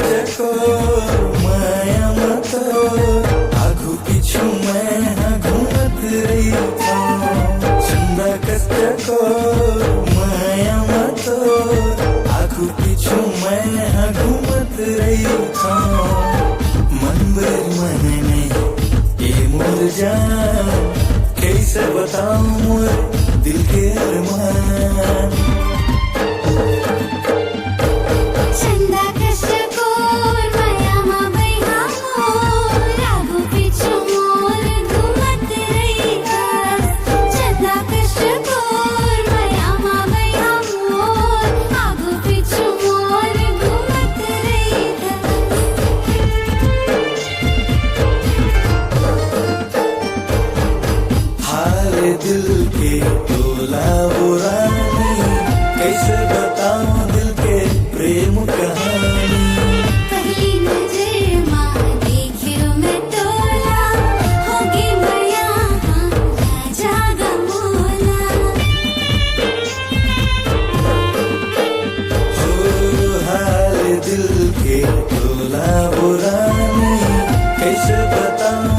कष्ट को माया मत आगू पीछू मैं हाँ घूमत रही था चंदा कष्ट को माया मत आगू पीछू मैं हाँ घूमत रही था मन बर मन नहीं ये मोर जान कैसे बताऊं मोर दिल के अरमान दिल के तोला बुरानी कैसे बताऊं दिल के प्रेम कहानी पहली नजर माँ देखियो मैं तोला होगी मैं यहाँ राजा गमोला हो हाल दिल के तोला बुरानी कैसे बताऊं